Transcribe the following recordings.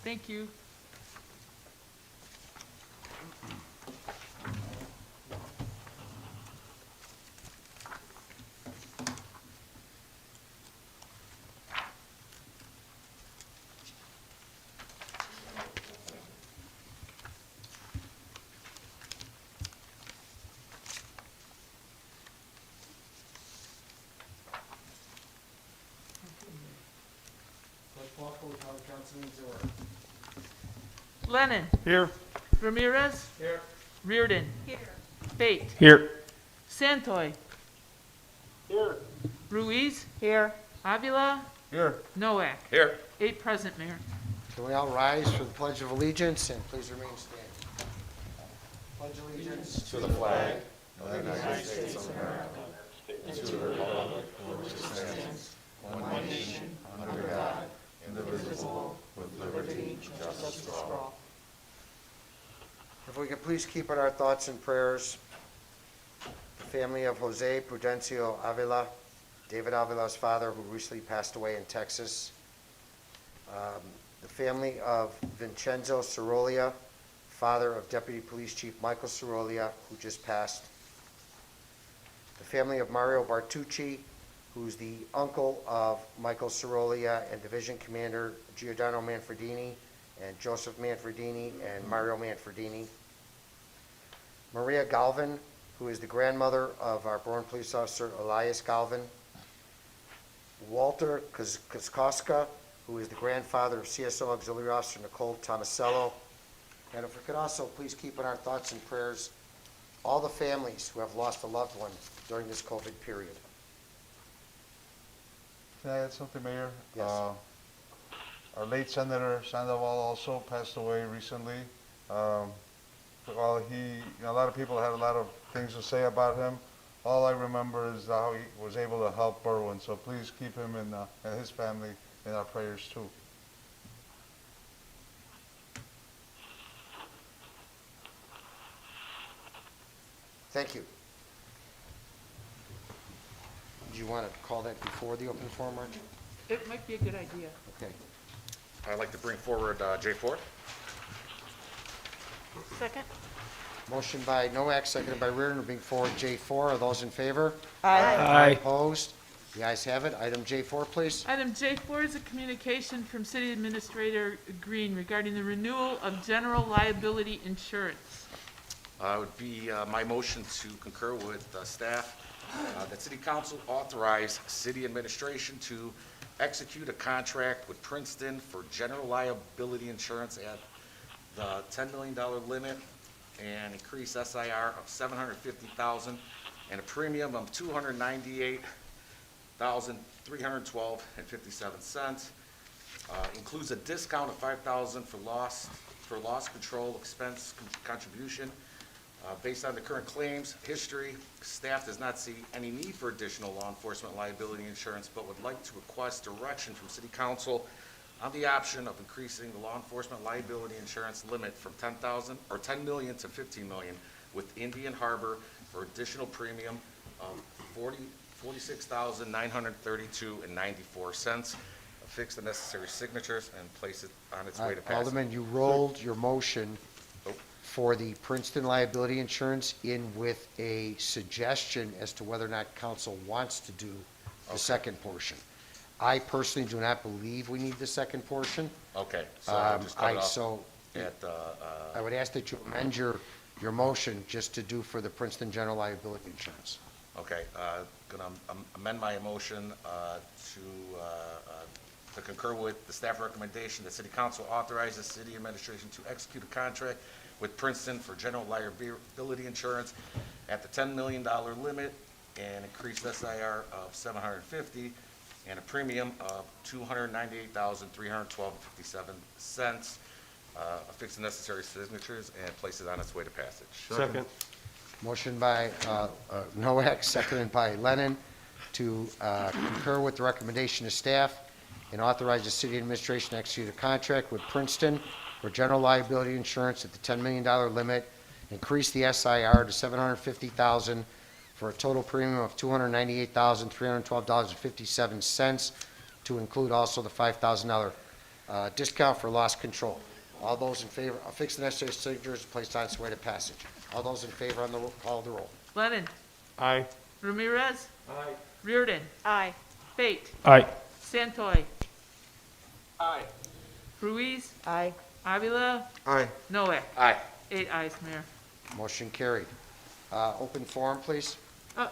Thank you. Lennon. Here. Ramirez. Here. Reardon. Here. Fate. Here. Santoy. Here. Ruiz. Here. Avila. Here. Noack. Here. 8 present, Mayor. Can we all rise for the Pledge of Allegiance and please remain standing? Pledge allegiance To the flag of the United States of America, and to the republic for which it stands, one nation, under God, indivisible, with liberty and justice for all. If we could please keep in our thoughts and prayers the family of Jose Prudencio Avila, David Avila's father, who recently passed away in Texas. The family of Vincenzo Cirolia, father of Deputy Police Chief Michael Cirolia, who just passed. The family of Mario Bartucci, who's the uncle of Michael Cirolia, and Division Commander Giordano Manfredini, and Joseph Manfredini, and Mario Manfredini. Maria Galvin, who is the grandmother of our Berwyn Police Officer Elias Galvin. Walter Kaskoska, who is the grandfather of CSO Auxiliary Officer Nicole Tomasello. And if we could also please keep in our thoughts and prayers all the families who have lost a loved one during this COVID period. Can I add something, Mayor? Yes. Our late Senator Sandoval also passed away recently. While a lot of people had a lot of things to say about him, all I remember is how he was able to help Berwyn. So please keep him and his family in our prayers too. Thank you. Do you want to call that before the open forum, Mark? It might be a good idea. Okay. I'd like to bring forward J4. Second? Motion by Noack, seconded by Reardon, to bring forward J4. Are those in favor? Aye. Opposed? The ayes have it. Item J4, please. Item J4 is a communication from City Administrator Green regarding the renewal of general liability insurance. Would be my motion to concur with staff that City Council authorize City Administration to execute a contract with Princeton for general liability insurance at the $10 million limit and increase SIR of $750,000 and a premium of $298,312.57. Includes a discount of $5,000 for loss control expense contribution. Based on the current claims history, staff does not see any need for additional law enforcement liability insurance, but would like to request direction from City Council on the option of increasing the law enforcement liability insurance limit from $10 million to $15 million with Indian Harbor for additional premium of $46,932.94. Affix the necessary signatures and place it on its way to passage. Alderman, you rolled your motion for the Princeton liability insurance in with a suggestion as to whether or not council wants to do the second portion. I personally do not believe we need the second portion. Okay, so I'll just cut it off So at, I would ask that you amend your motion just to do for the Princeton general liability insurance. okay, gonna amend my motion to concur with the staff recommendation that City Council authorizes City Administration to execute a contract with Princeton for general liability insurance at the $10 million limit and increased SIR of $750 and a premium of $298,312.57. Affix the necessary signatures and place it on its way to passage. Second. Motion by Noack, seconded by Lennon, to concur with the recommendation of staff and authorize the city administration to execute a contract with Princeton for general liability insurance at the $10 million limit, increase the SIR to $750,000 for a total premium of $298,312.57, to include also the $5,000 discount for loss control. All those in favor, affix the necessary signatures, placed on its way to passage. All those in favor on the call of the roll. Lennon. Aye. Ramirez. Aye. Reardon. Aye. Fate. Aye. Santoy. Aye. Ruiz. Aye. Avila. Aye. Noack. Aye. 8 ayes, Mayor. Motion carried. Open forum, please.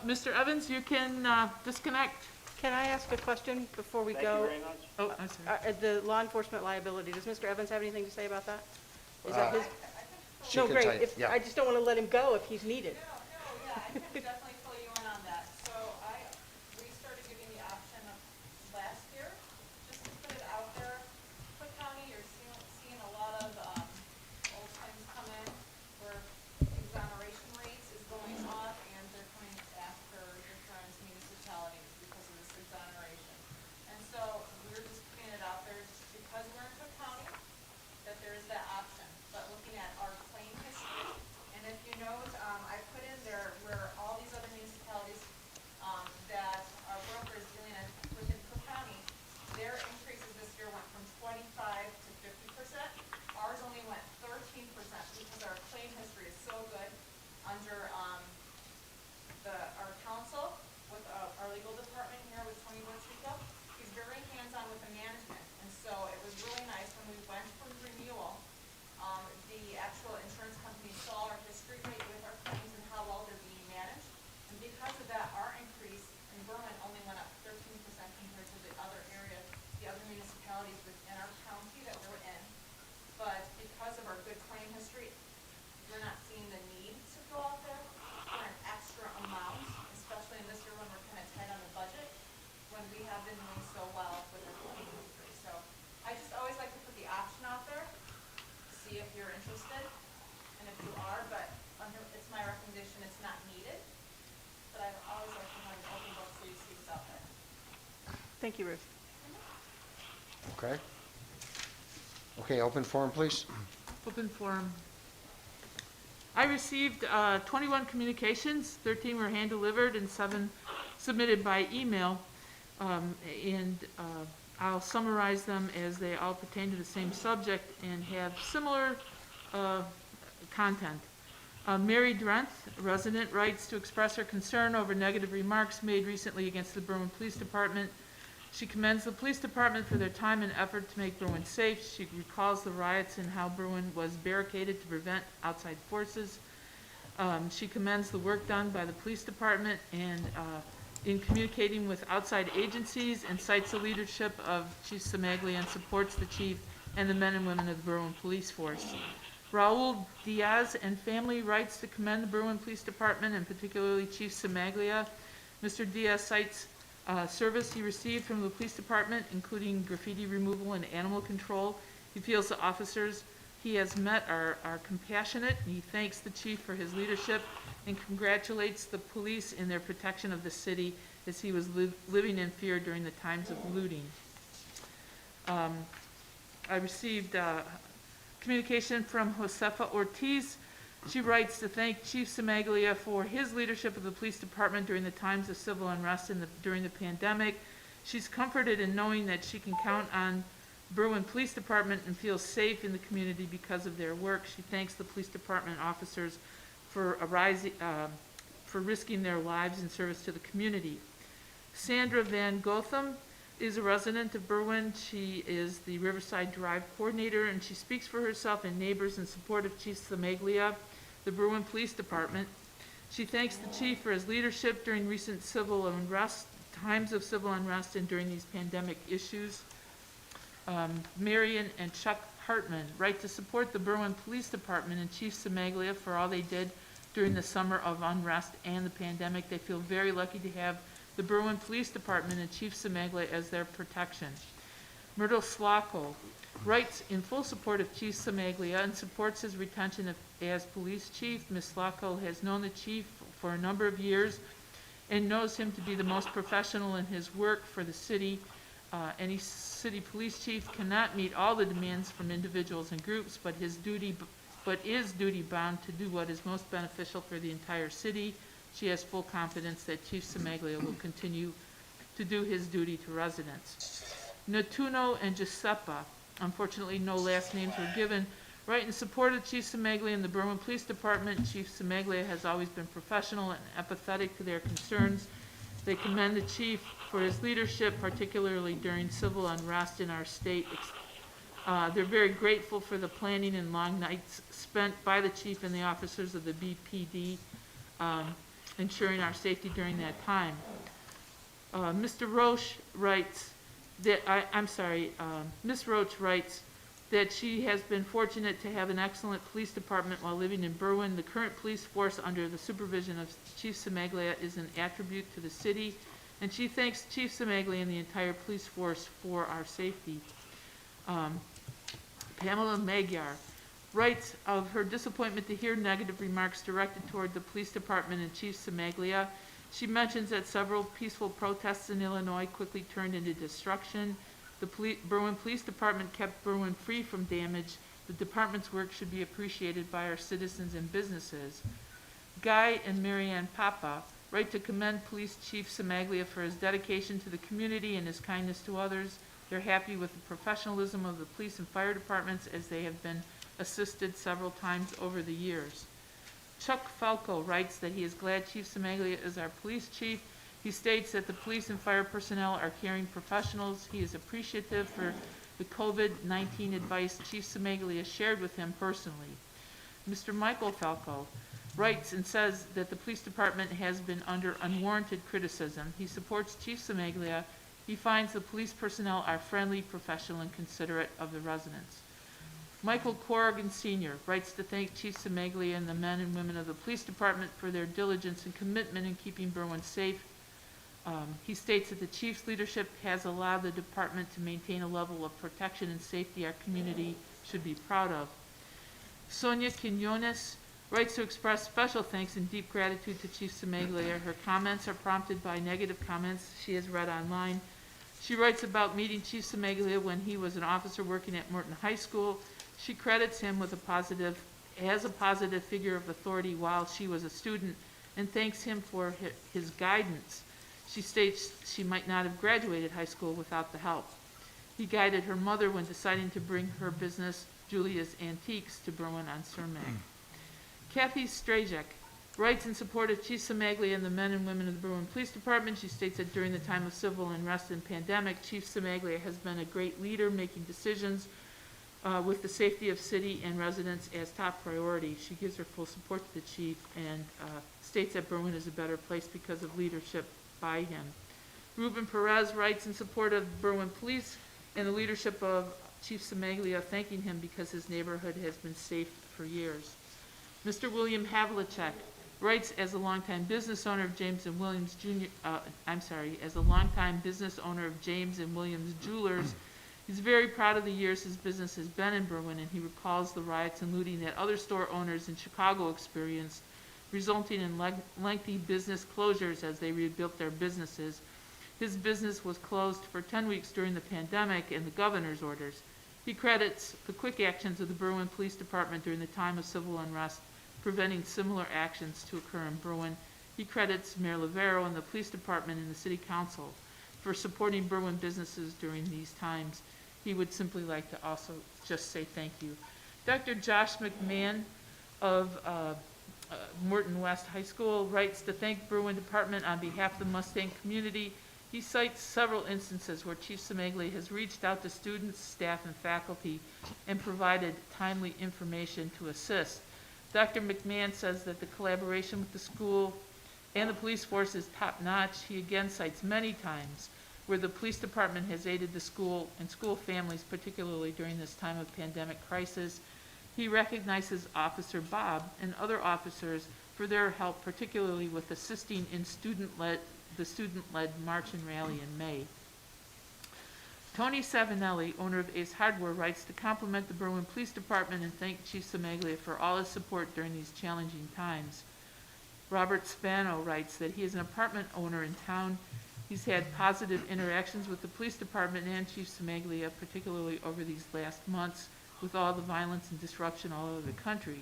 Mr. Evans, you can disconnect. Can I ask a question before we go? Oh, I'm sorry. The law enforcement liability, does Mr. Evans have anything to say about that? Is that his? She No, can great. tell you, If, yeah. I just don't want to let him go if he's needed. Yeah, I can definitely fill you in on that. So we started giving the option of last year, just to put it out there. Cook County, you're seeing a lot of old claims come in where exoneration rates is going up and they're coming after your friends municipalities because of this exoneration. And so we're just putting it out there just because we're in Cook County, that there is that option. But looking at our claim history, and if you note, I put in there where all these other municipalities that our broker is dealing within Cook County, their increases this year went from 25 to 50%. Ours only went 13% because our claim history is so good under our council with our legal department here with Tony Wachiko. He's very hands-on with the management, and so it was really nice when we went for renewal. The actual insurance company saw our history rate with our claims and how well they're being managed. And because of that, our increase in Berwyn only went up 13% compared to the other area, the other municipalities within our county that we're in. But because of our good claim history, we're not seeing the need to go out there for an extra amount, especially in this year when we're kind of tight on the budget, when we have been doing so well with our claim history. So I just always like to put the option out there, see if you're interested, and if you are, but it's my recommendation, it's not needed. But I always like to have an open book so you see what's out there. Thank you, Ruth. Okay. Okay, open forum, please. Open forum. I received 21 communications, 13 were hand-delivered and 7 submitted by email. I'll summarize them as they all pertain to the same subject and have similar content. Mary Drenth, resident, writes to express her concern over negative remarks made recently against the Berwyn Police Department. She commends the police department for their time and effort to make Berwyn safe. She recalls the riots and how Berwyn was barricaded to prevent outside forces. She commends the work done by the police department and in communicating with outside agencies, and cites the leadership of Chief Semaglia and supports the chief and the men and women of the Berwyn Police Force. Raul Diaz and family writes to commend the Berwyn Police Department and particularly Chief Semaglia. Mr. Diaz cites service he received from the police department, including graffiti removal and animal control. He feels the officers he has met are compassionate. He thanks the chief for his leadership and congratulates the police in their protection of the city as he was living in fear during the times of looting. I received communication from Josefa Ortiz. She writes to thank Chief Semaglia for his leadership of the police department during the times of civil unrest and during the pandemic. She's comforted in knowing that she can count on Berwyn Police Department and feels safe in the community because of their work. She thanks the police department officers for risking their lives in service to the community. Sandra Van Gotham is a resident of Berwyn. She is the Riverside Drive coordinator, and she speaks for herself and neighbors in support of Chief Semaglia, the Berwyn Police Department. She thanks the chief for his leadership during recent civil unrest, times of civil unrest, and during these pandemic issues. Marion and Chuck Hartman write to support the Berwyn Police Department and Chief Semaglia for all they did during the summer of unrest and the pandemic. They feel very lucky to have the Berwyn Police Department and Chief Semaglia as their protection. Myrtle Slocco writes in full support of Chief Semaglia and supports his retention as police chief. Ms. Slocco has known the chief for a number of years and knows him to be the most professional in his work for the city. Any city police chief cannot meet all the demands from individuals and groups, but is duty bound to do what is most beneficial for the entire city. She has full confidence that Chief Semaglia will continue to do his duty to residents. Natuno and Giuseppa Unfortunately, no last names were given. Write in support of Chief Semaglia and the Berwyn Police Department. Chief Semaglia has always been professional and empathetic to their concerns. They commend the chief for his leadership, particularly during civil unrest in our state. They're very grateful for the planning and long nights spent by the chief and the officers of the BPD, ensuring our safety during that time. Mr. Roche writes that, Ms. Roach writes that she has been fortunate to have an excellent police department while living in Berwyn. The current police force under the supervision of Chief Semaglia is an attribute to the city, and she thanks Chief Semaglia and the entire police force for our safety. Pamela Magyar writes of her disappointment to hear negative remarks directed toward the police department and Chief Semaglia. She mentions that several peaceful protests in Illinois quickly turned into destruction. The Berwyn Police Department kept Berwyn free from damage. The department's work should be appreciated by our citizens and businesses. Guy and Marianne Papa write to commend Police Chief Semaglia for his dedication to the community and his kindness to others. They're happy with the professionalism of the police and fire departments as they have been assisted several times over the years. Chuck Falco writes that he is glad Chief Semaglia is our police chief. He states that the police and fire personnel are caring professionals. He is appreciative for the COVID-19 advice Chief Semaglia shared with him personally. Mr. Michael Falco writes and says that the police department has been under unwarranted criticism. He supports Chief Semaglia. He finds the police personnel are friendly, professional, and considerate of the residents. Michael Corrigan Sr. writes to thank Chief Semaglia and the men and women of the police department for their diligence and commitment in keeping Berwyn safe. He states that the chief's leadership has allowed the department to maintain a level of protection and safety our community should be proud of. Sonia Quinones writes to express special thanks and deep gratitude to Chief Semaglia. Her comments are prompted by negative comments she has read online. She writes about meeting Chief Semaglia when he was an officer working at Morton High School. She credits him with as a positive figure of authority while she was a student and thanks him for his guidance. She states she might not have graduated high school without the help. He guided her mother when deciding to bring her business, Julia's Antiques, to Berwyn on Surrey. Kathy Strajek writes in support of Chief Semaglia and the men and women of the Berwyn Police Department. She states that during the time of civil unrest and pandemic, Chief Semaglia has been a great leader, making decisions with the safety of city and residents as top priority. She gives her full support to the chief and states that Berwyn is a better place because of leadership by him. Ruben Perez writes in support of Berwyn Police and the leadership of Chief Semaglia, thanking him because his neighborhood has been safe for years. Mr. William Havlicek writes as a longtime business owner of James and Williams as a longtime business owner of James and Williams Jewelers, he's very proud of the years his business has been in Berwyn, and he recalls the riots and looting that other store owners in Chicago experienced, resulting in lengthy business closures as they rebuilt their businesses. His business was closed for 10 weeks during the pandemic and the governor's orders. He credits the quick actions of the Berwyn Police Department during the time of civil unrest, preventing similar actions to occur in Berwyn. He credits Mayor Lavero and the police department and the city council for supporting Berwyn businesses during these times. He would simply like to also just say thank you. Dr. Josh McMahon of Morton West High School writes to thank Berwyn Department on behalf of the Mustang community. He cites several instances where Chief Semaglia has reached out to students, staff, and faculty and provided timely information to assist. Dr. McMahon says that the collaboration with the school and the police force is top-notch. He again cites many times where the police department has aided the school and school families, particularly during this time of pandemic crisis. He recognizes Officer Bob and other officers for their help, particularly with assisting in the student-led march and rally in May. Tony Savinelli, owner of Ace Hardware, writes to compliment the Berwyn Police Department and thank Chief Semaglia for all his support during these challenging times. Robert Spano writes that he is an apartment owner in town. He's had positive interactions with the police department and Chief Semaglia, particularly over these last months with all the violence and disruption all over the country.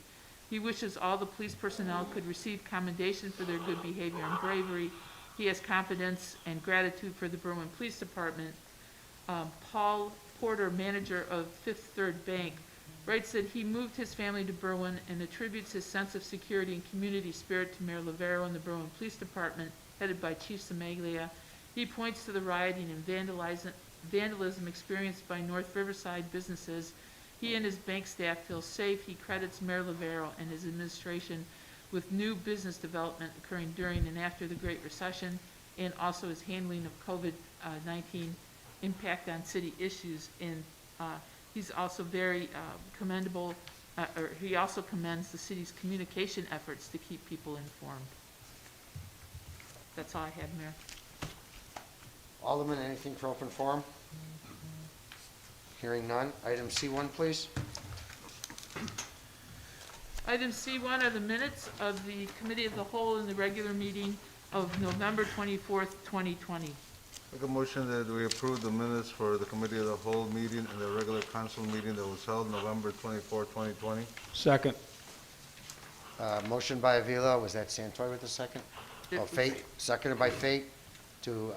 He wishes all the police personnel could receive commendation for their good behavior and bravery. He has confidence and gratitude for the Berwyn Police Department. Paul Porter, manager of Fifth Third Bank, writes that he moved his family to Berwyn and attributes his sense of security and community spirit to Mayor Lavero and the Berwyn Police Department, headed by Chief Samaglia. He points to the rioting and vandalism experienced by North Riverside businesses. He and his bank staff feel safe. He credits Mayor Lavero and his administration with new business development occurring during and after the Great Recession, and also his handling of COVID-19 impact on city issues. And he's also very commendable, or he also commends the city's communication efforts to keep people informed. That's all I have, Mayor. Alderman, anything for open forum? Hearing none. Item C1, please. Item C1 are the minutes of the Committee of the Whole in the regular meeting of November 24th, 2020. Make a motion that we approve the minutes for the Committee of the Whole meeting and the regular council meeting that was held November 24, 2020. Second. Motion by Avila, was that Santoy with the second? Oh, Fate, seconded by Fate, to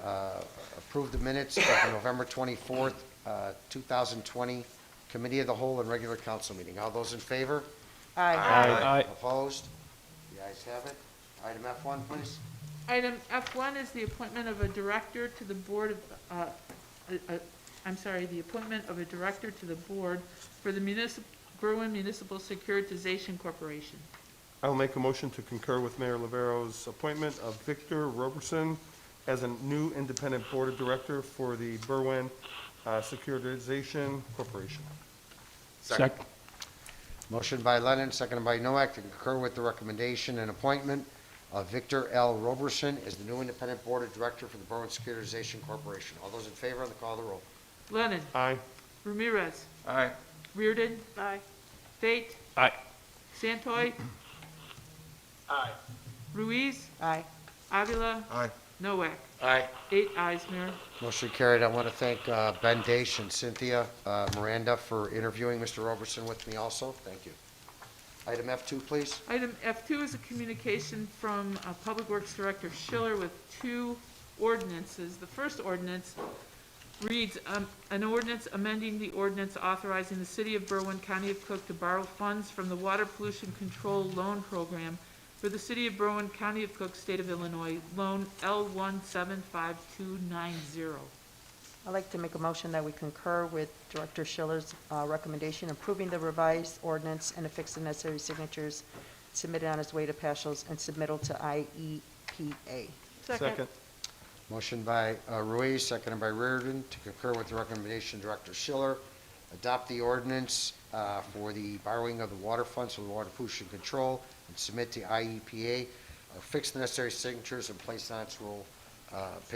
approve the minutes of the November 24th, 2020 Committee of the Whole and regular council meeting. All those in favor? Aye. Opposed? The ayes have it. Item F1, please. Item F1 is the appointment of a director to the board of, the appointment of a director to the board for the Berwyn Municipal Securitization Corporation. I will make a motion to concur with Mayor Lavero's appointment of Victor Roberson as a new independent board of director for the Berwyn Securitization Corporation. Second. Motion by Lennon, seconded by Noack, to concur with the recommendation and appointment of Victor L. Roberson as the new independent board of director for the Berwyn Securitization Corporation. All those in favor on the call of the roll. Lennon. Aye. Ramirez. Aye. Reardon. Aye. Fate. Aye. Santoy. Aye. Ruiz. Aye. Avila. Aye. Noack. Aye. 8 ayes, Mayor. Motion carried. I want to thank Ben Dash and Cynthia Miranda for interviewing Mr. Roberson with me also. Thank you. Item F2, please. Item F2 is a communication from Public Works Director Schiller with 2 ordinances. The first ordinance reads, an ordinance amending the ordinance authorizing the City of Berwyn, County of Cook to borrow funds from the Water Pollution Control Loan Program for the City of Berwyn, County of Cook, State of Illinois, loan L175290. I'd like to make a motion that we concur with Director Schiller's recommendation approving the revised ordinance and affix the necessary signatures submitted on its way to Paschal's and submittal to IEPA. Second. Motion by Ruiz, seconded by Reardon, to concur with the recommendation of Director Schiller. Adopt the ordinance for the borrowing of the water funds for the water pollution control and submit to IEPA, or fix the necessary signatures and place it on its roll of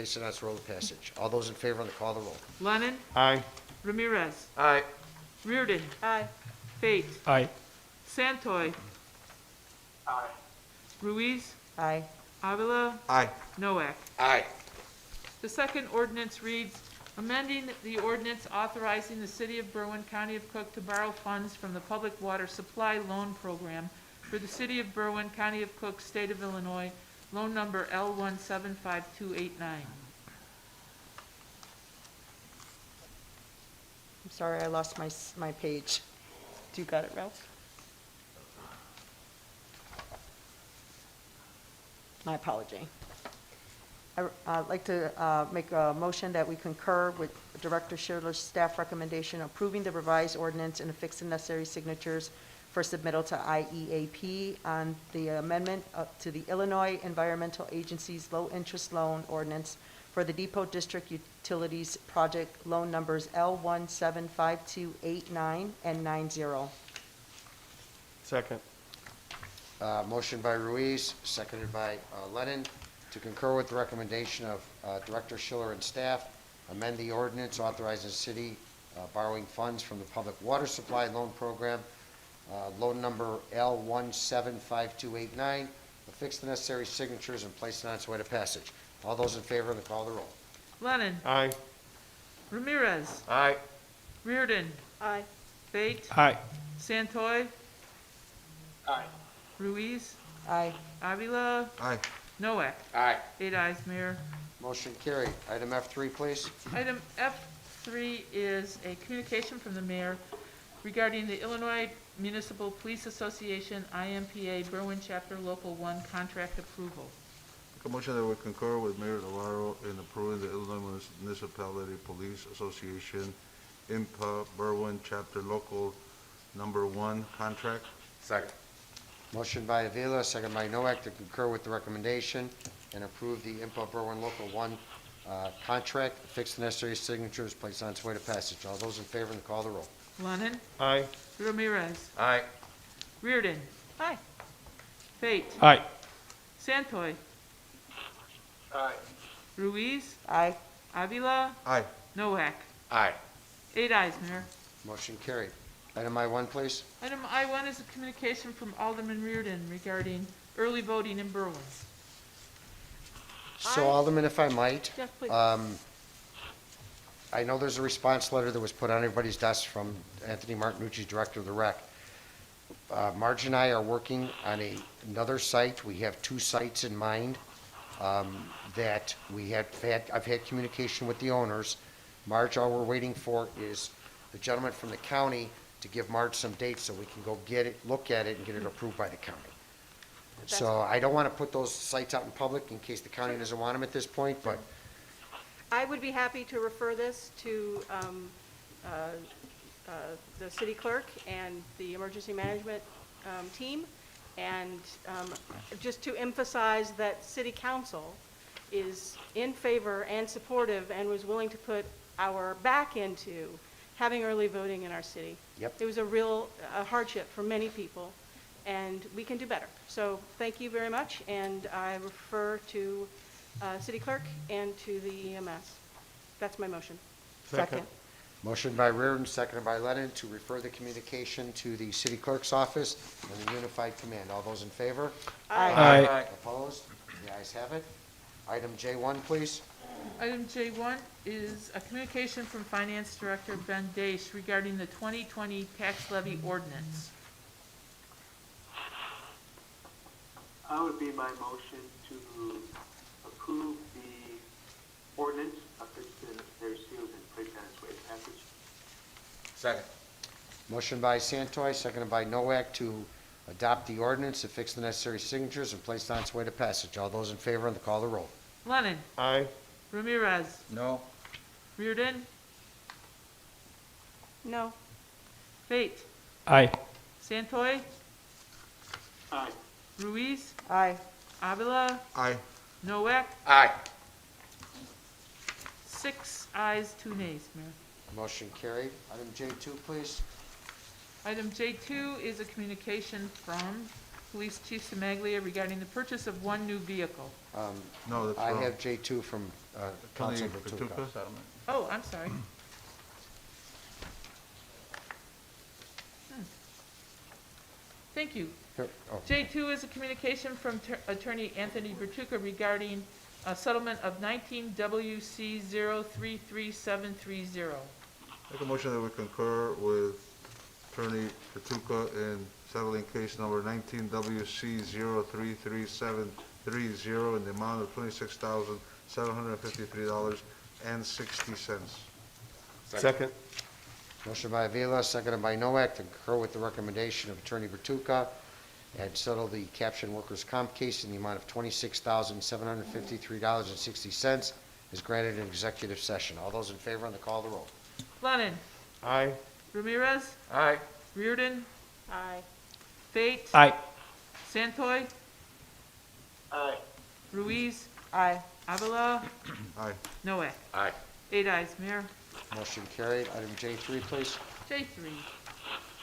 passage. All those in favor on the call of the roll. Lennon. Aye. Ramirez. Aye. Reardon. Aye. Fate. Aye. Santoy. Aye. Ruiz. Aye. Avila. Aye. Noack. Aye. The second ordinance reads, amending the ordinance authorizing the City of Berwyn, County of Cook to borrow funds from the Public Water Supply Loan Program for the City of Berwyn, County of Cook, State of Illinois, loan number L175289. I'm sorry, I lost my page. You got it, Ralph? My apology. I'd like to make a motion that we concur with Director Schiller's staff recommendation approving the revised ordinance and affix the necessary signatures for submittal to IEAP on the amendment to the Illinois Environmental Agency's low-interest loan ordinance for the Depot District Utilities Project loan numbers L175289 and 90. Second. Motion by Ruiz, seconded by Lennon, to concur with the recommendation of Director Schiller and staff, amend the ordinance authorizing the city borrowing funds from the Public Water Supply Loan Program, loan number L175289, affix the necessary signatures and place it on its way to passage. All those in favor of the call of the roll. Lennon. Aye. Ramirez. Aye. Reardon. Aye. Fate. Aye. Santoy. Aye. Ruiz. Aye. Avila. Aye. Noack. Aye. 8 ayes, Mayor. Motion carried. Item F3, please. Item 3 is a communication from the mayor regarding the Illinois Municipal Police Association, IMPA, Berwyn Chapter Local 1 contract approval. Make a motion that we concur with Mayor Navarro in approving the Illinois Municipality Police Association, IMPA, Berwyn Chapter Local Number 1 contract. Second. Motion by Avila, second by Noack to concur with the recommendation and approve the IMPA Berwyn Local 1 contract, fix the necessary signatures, place on its way to passage. All those in favor, and call the roll. Lennon. Aye. Ramirez. Aye. Reardon. Aye. Fate. Aye. Santoy. Aye. Ruiz. Aye. Avila. Aye. Noack. Aye. 8 ayes, Mayor. Motion carried. Item I-1, please. Item I-1 is a communication from Alderman Reardon regarding early voting in Berwyn. So Alderman, if I might, Yes, please. I know there's a response letter that was put on everybody's desk from Anthony Martinucci, Director of the Rec. Marge and I are working on another site. We have 2 sites in mind that I've had communication with the owners. Marge, all we're waiting for is the gentleman from the county to give Marge some dates so we can go get it, look at it, and get it approved by the county. So I don't want to put those sites out in public in case the county doesn't want them at this point, but I would be happy to refer this to the city clerk and the emergency management team, and just to emphasize that city council is in favor and supportive and was willing to put our back into having early voting in our city. Yep. It was a real hardship for many people, and we can do better. So thank you very much, and I refer to city clerk and to the EMS. That's my motion. Second. motion by Reardon, seconded by Lennon, to refer the communication to the city clerk's office and the unified command. All those in favor? Aye. Opposed? The ayes have it. Item J1, please. Item J1 is a communication from Finance Director Ben Dace regarding the 2020 tax levy ordinance. Would be my motion to approve the ordinance, affix the necessary seals, and place on its way to passage. Second. Motion by Santoy, seconded by Noack, to adopt the ordinance, affix the necessary signatures, and place it on its way to passage. All those in favor on the call of the roll. Lennon. Aye. Ramirez. No. Reardon. No. Fate. Aye. Santoy. Aye. Ruiz. Aye. Avila. Aye. Noack. Aye. 6 ayes, 2 nays, Mayor. Motion carried. Item J2, please. Item J2 is a communication from Police Chief Semaglia regarding the purchase of 1 new vehicle. No, that's I wrong. have J2 from Tony Council Bertucca. Bertucca? Oh, I'm sorry. Thank you. Here, oh, J2 is a communication from Attorney Anthony Bertucca regarding a settlement of 19 WC 033730. Make a motion that we concur with Attorney Bertucca in settling case number 19 WC 033730 in the amount of $26,753.60. Second. Motion by Avila, seconded by Noack, to concur with the recommendation of Attorney Bertucca and settle the caption workers' comp case in the amount of $26,753.60 is granted in executive session. All those in favor on the call of the roll. Lennon. Aye. Ramirez. Aye. Reardon. Aye. Fate. Aye. Santoy. Aye. Ruiz. Aye. Avila. Aye. Noack. Aye. 8 ayes, Mayor. Motion carried. Item J3, please. J3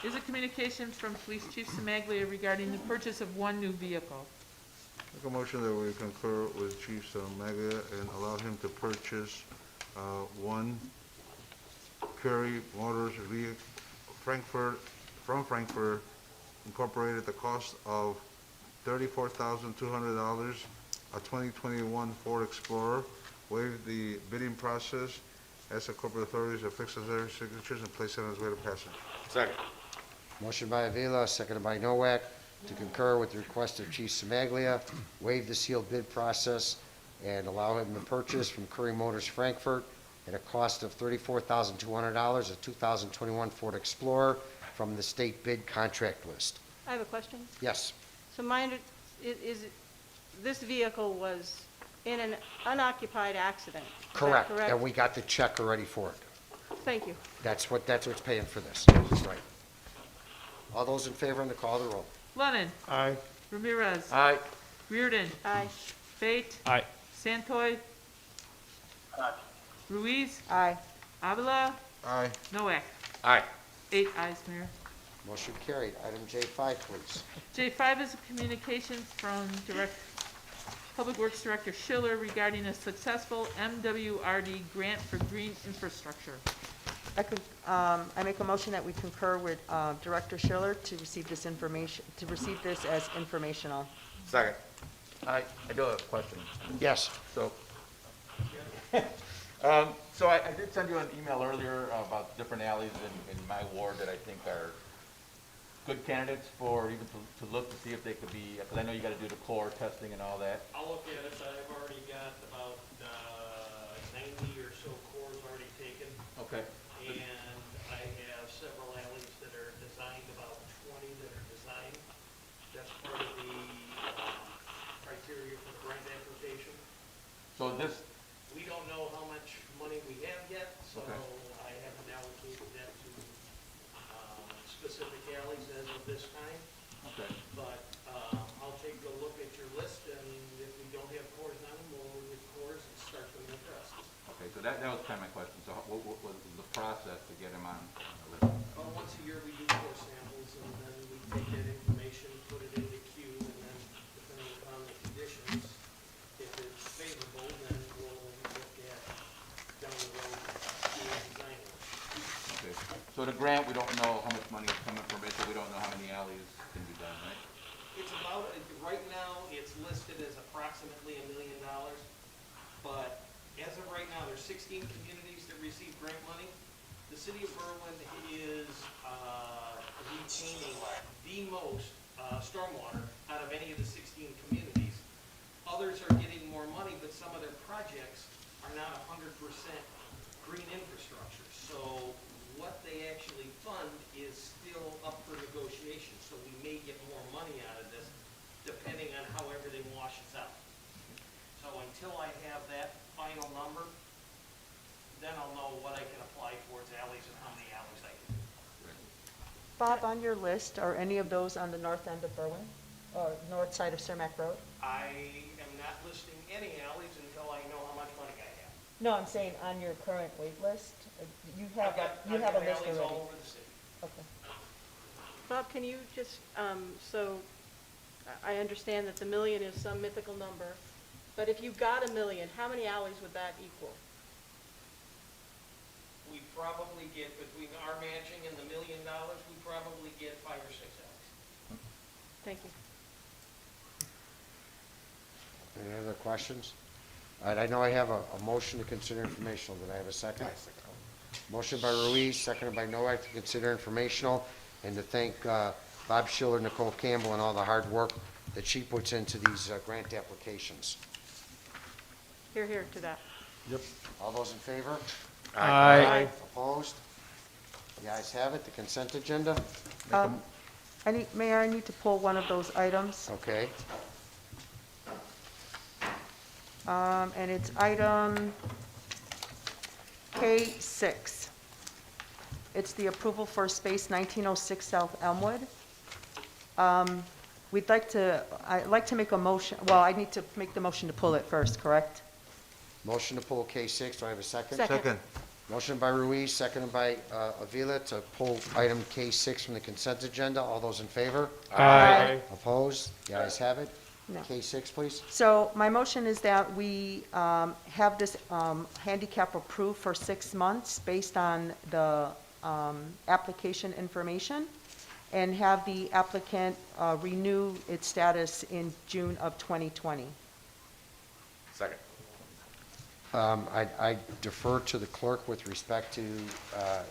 is a communication from Police Chief Semaglia regarding the purchase of 1 new vehicle. Make a motion that we concur with Chief Maglia and allow him to purchase 1 Curry Motors from Frankfurt Incorporated at the cost of $34,200, a 2021 Ford Explorer. Waive the bidding process, ask the corporate authorities to fix their signatures and place it on its way to passage. Second. Motion by Avila, seconded by Noack, to concur with the request of Chief Semaglia, waive the sealed bid process, and allow him to purchase from Curry Motors Frankfurt at a cost of $34,200, a 2021 Ford Explorer from the state bid contract list. I have a question. Yes, So this vehicle was in an unoccupied accident? Is that correct. And we got the check already for it. Thank you. That's what's paying for this. Right. All those in favor on the call of the roll? Lennon. Aye. Ramirez. Aye. Reardon. Aye. Fate. Aye. Santoy. Aye. Ruiz. Aye. Avila. Aye. Noack. Aye. 8 ayes, Mayor. Motion carried. Item J5, please. J5 is a communication from Public Works Director Schiller regarding a successful MWRD grant for green infrastructure. I make a motion that we concur with Director Schiller to receive this as informational. Second. I do have a question. Yes. So, I did send you an email earlier about different alleys in my ward that I think are good candidates for even to look to see if they could be, because I know you got to do the core testing and all that. I'll look at it. I've already got about 90 or so cores already taken, Okay. and I have several alleys that are designed, about 20 that are designed. That's part of the criteria for the grant application. So this, We don't know how much money we have yet, so Okay. I haven't allocated that to specific alleys as of this time. okay. But I'll take a look at your list, and if we don't have cores on them, we'll get cores and start them with rest. Okay, so that was kind of my question. So what was the process to get them on the list? Well, once a year, we do core samples, and then we take that information, put it into queue, and then depending upon the conditions, if it's favorable, then we'll look at down the road, doing design work. Okay. So the grant, we don't know how much money is coming from it, so we don't know how many alleys can be done, right? It's about, right now, it's listed as approximately $1 million, but as of right now, there's 16 communities that receive grant money. The city of Berwyn is retaining the most stormwater out of any of the 16 communities. Others are getting more money, but some of their projects are not 100% green infrastructure. So what they actually fund is still up for negotiation, so we may get more money out of this depending on how everything washes out. So until I have that final number, then I'll know what I can apply towards alleys and how many alleys I can do. Bob, on your list, are any of those on the north end of Berwyn, or north side of Cermak Road? I am not listing any alleys until I know how much money I have. No, I'm saying on your current wait list, you have I've a got list alleys already. all over the city. Okay. Bob, can you just, so I understand that the million is some mythical number, but if you got $1 million, how many alleys would that equal? We probably get, between our matching and the $1 million, we probably get 5 or 6 alleys. Thank you. Any other questions? All right, I know I have a motion to consider informational. Did I have a second? Motion by Ruiz, seconded by Noack to consider informational, and to thank Bob Schiller, Nicole Campbell, and all the hard work that she puts into these grant applications. Here to that. Yep. All those in favor? Aye. Opposed? The ayes have it. The consent agenda? Mayor, I need to pull one of those items, Okay. and it's item K6. It's the approval for space 1906 South Elmwood. I'd like to make a motion, well, I need to make the motion to pull it first, correct? Motion to pull K6. Do I have a second? Second. Motion by Ruiz, seconded by Avila to pull item K6 from the consent agenda. All those in favor? Aye. Opposed? The ayes have it. No. K6, please. So my motion is that we have this handicap approved for 6 months based on the application information, and have the applicant renew its status in June of 2020. Second. I defer to the clerk with respect to,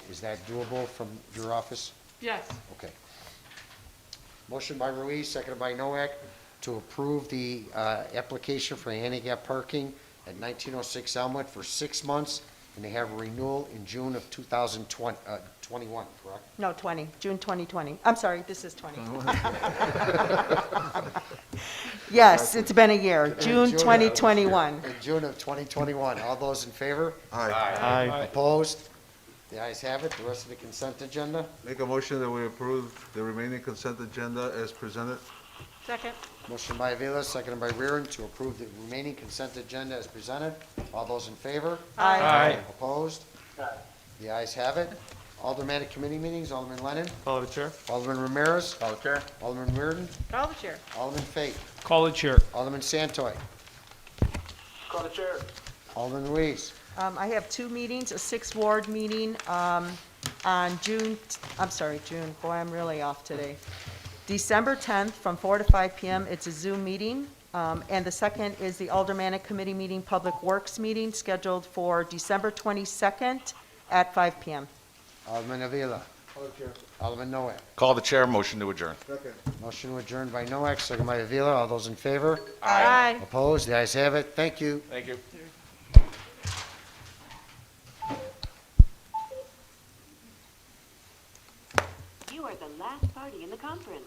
is that doable from your office? Yes. Okay. Motion by Ruiz, seconded by Noack, to approve the application for handicap parking at 1906 Elmwood for 6 months and they have a renewal in June of 2021, correct? No, 20, June 2020. I'm sorry, this is 20. Yes, it's been a year, June 2021. In June of 2021. All those in favor? Aye. Opposed? The ayes have it. The rest of the consent agenda? Make a motion that we approve the remaining consent agenda as presented. Second. Motion by Avila, seconded by Reardon, to approve the remaining consent agenda as presented. All those in favor? Aye. Opposed? The ayes have it. Aldermanic committee meetings, Alderman Lennon, Call the chair. Alderman Ramirez, Call the chair. Alderman Reardon, Call the chair. Alderman Fate, Call the chair. Alderman Santoy, Call the chair. Alderman Ruiz. I have two meetings, a sixth ward meeting on June, boy, I'm really off today. December 10th from 4 to 5 p.m. It's a Zoom meeting. And the second is the Aldermanic Committee meeting, Public Works meeting, scheduled for December 22nd at 5 p.m. Alderman Avila. Alderman Noack. Call the chair, motion to adjourn. Motion to adjourn by Noack, second by Avila. All those in favor? Aye. Opposed? The ayes have it. Thank you. Thank you. You are the last party in the conference.